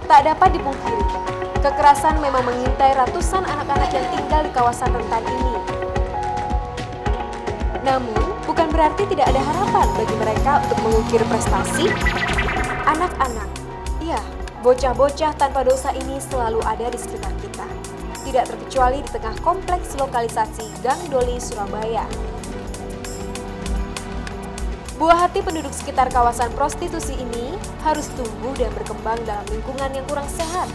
Tak dapat dipungkiri, kekerasan memang mengintai ratusan anak-anak yang tinggal di kawasan rentan ini. Namun, bukan berarti tidak ada harapan bagi mereka untuk mengukir prestasi. Anak-anak, iya, bocah-bocah tanpa dosa ini selalu ada di sekitar kita. Tidak terkecuali di tengah kompleks lokalisasi Gang Doli, Surabaya. Buah hati penduduk sekitar kawasan prostitusi ini harus tumbuh dan berkembang dalam lingkungan yang kurang sehat.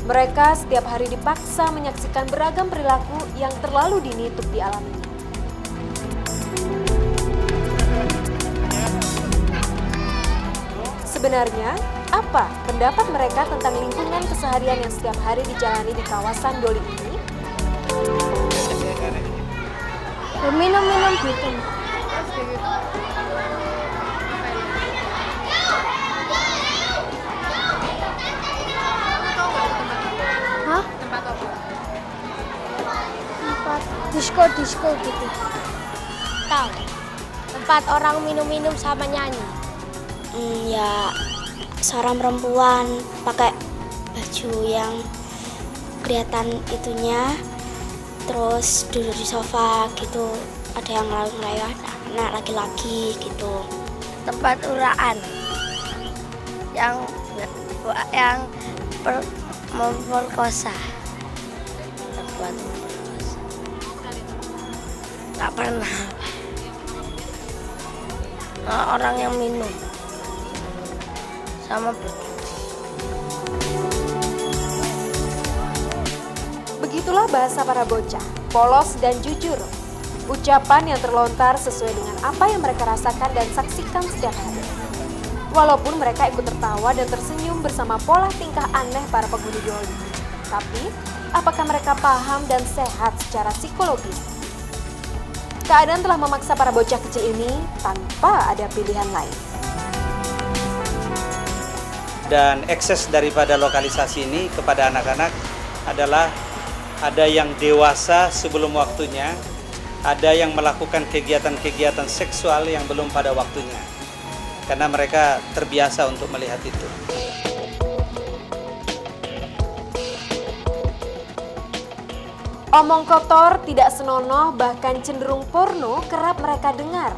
Mereka setiap hari dipaksa menyaksikan beragam perilaku yang terlalu dini untuk dialaminya. Sebenarnya, apa pendapat mereka tentang lingkungan keseharian yang setiap hari dijalani di kawasan Doli ini? Minum-minum gitu. Hah? Tempat apa? Tempat disco gitu. Tahu? Tempat orang minum-minum sama nyanyi. Ya seorang perempuan pakai baju yang kelihatan itunya, terus duduk di sofa gitu, ada yang ngelayu-ngelayu, anak laki-laki gitu. Tempat uraan yang memperkosa. Tempat memperkosa. Tak pernah. Orang yang minum sama Begitulah bahasa para bocah, polos dan jujur. Ucapan yang terlontar sesuai dengan apa yang mereka rasakan dan saksikan setiap hari. Walaupun mereka ikut tertawa dan tersenyum bersama pola tingkah aneh para penghuni Doli. Tapi, apakah mereka paham dan sehat secara psikologis? Keadaan telah memaksa para bocah kecil ini tanpa ada pilihan lain. Dan ekses daripada lokalisasi ini kepada anak-anak adalah ada yang dewasa sebelum waktunya, ada yang melakukan kegiatan-kegiatan seksual yang belum pada waktunya. Karena mereka terbiasa untuk melihat itu. Omong kotor, tidak senonoh, bahkan cenderung porno kerap mereka dengar.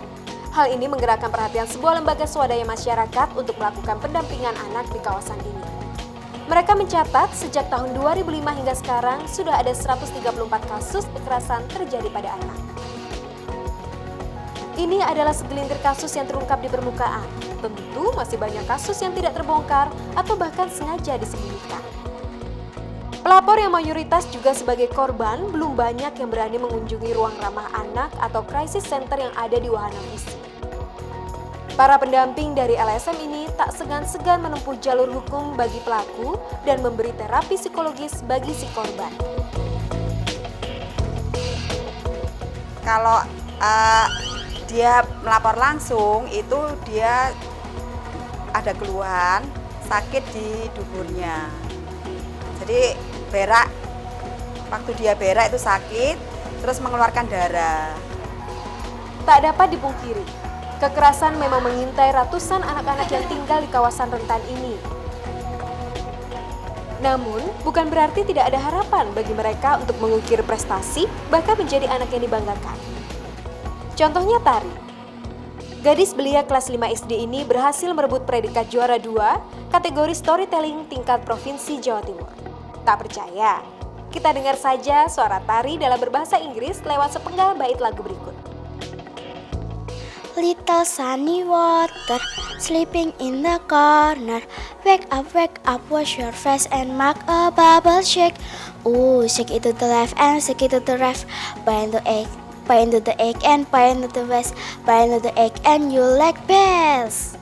Hal ini menggerakkan perhatian sebuah lembaga swadaya masyarakat untuk melakukan pendampingan anak di kawasan ini. Mereka mencatat sejak tahun 2005 hingga sekarang sudah ada 134 kasus kekerasan terjadi pada anak. Ini adalah segelintir kasus yang terungkap di permukaan. Tentu masih banyak kasus yang tidak terbongkar atau bahkan sengaja disembunyikan. Pelapor yang mayoritas juga sebagai korban belum banyak yang berani mengunjungi ruang ramah anak atau crisis center yang ada di Wahana Visi. Para pendamping dari LSM ini tak segan-segan menempuh jalur hukum bagi pelaku dan memberi terapi psikologis bagi si korban. Kalau dia melapor langsung, itu dia ada keluhan sakit di duburnya. Jadi berak, waktu dia berak itu sakit, terus mengeluarkan darah. Tak dapat dipungkiri, kekerasan memang mengintai ratusan anak-anak yang tinggal di kawasan rentan ini. Namun, bukan berarti tidak ada harapan bagi mereka untuk mengukir prestasi, bahkan menjadi anak yang dibanggakan. Contohnya Tari. Gadis belia kelas 5 SD ini berhasil merebut predikat juara 2 kategori storytelling tingkat Provinsi Jawa Timur. Tak percaya? Kita dengar saja suara Tari dalam berbahasa Inggris lewat sepenggal bait lagu berikut. Little sunny water sleeping in the corner. Wake up, wash your face and make a bubble shake. Ooh, shake it to the left and shake it to the right. Bind the egg, bind to the egg and bind to the west. Bind to the egg and you like bells.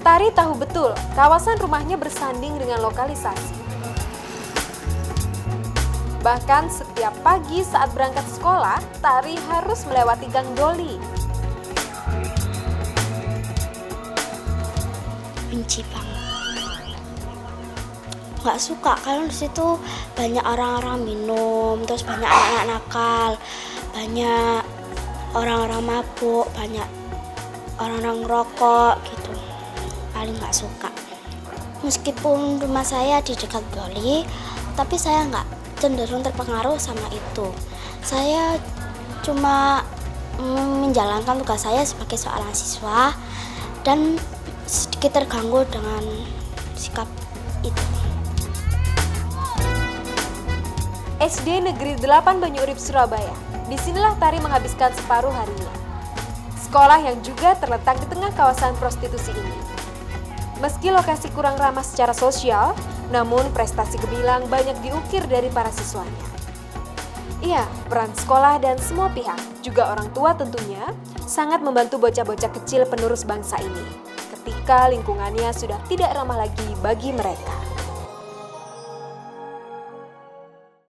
Tari tahu betul kawasan rumahnya bersanding dengan lokalisasi. Bahkan setiap pagi saat berangkat sekolah, Tari harus melewati Gang Doli. Benci banget. Nggak suka kalau di situ banyak orang-orang minum, terus banyak anak-anak nakal, banyak orang-orang mabuk, banyak orang-orang rokok gitu. Paling nggak suka. Meskipun rumah saya di dekat Bali, tapi saya nggak cenderung terpengaruh sama itu. Saya cuma menjalankan tugas saya sebagai seorang siswa dan sedikit terganggu dengan sikap itu. SD Negeri 8 Banyurip, Surabaya. Disinilah Tari menghabiskan separuh harinya. Sekolah yang juga terletak di tengah kawasan prostitusi ini. Meski lokasi kurang ramah secara sosial, namun prestasi gemilang banyak diukir dari para siswanya. Iya, peran sekolah dan semua pihak, juga orang tua tentunya, sangat membantu bocah-bocah kecil penerus bangsa ini ketika lingkungannya sudah tidak ramah lagi bagi mereka.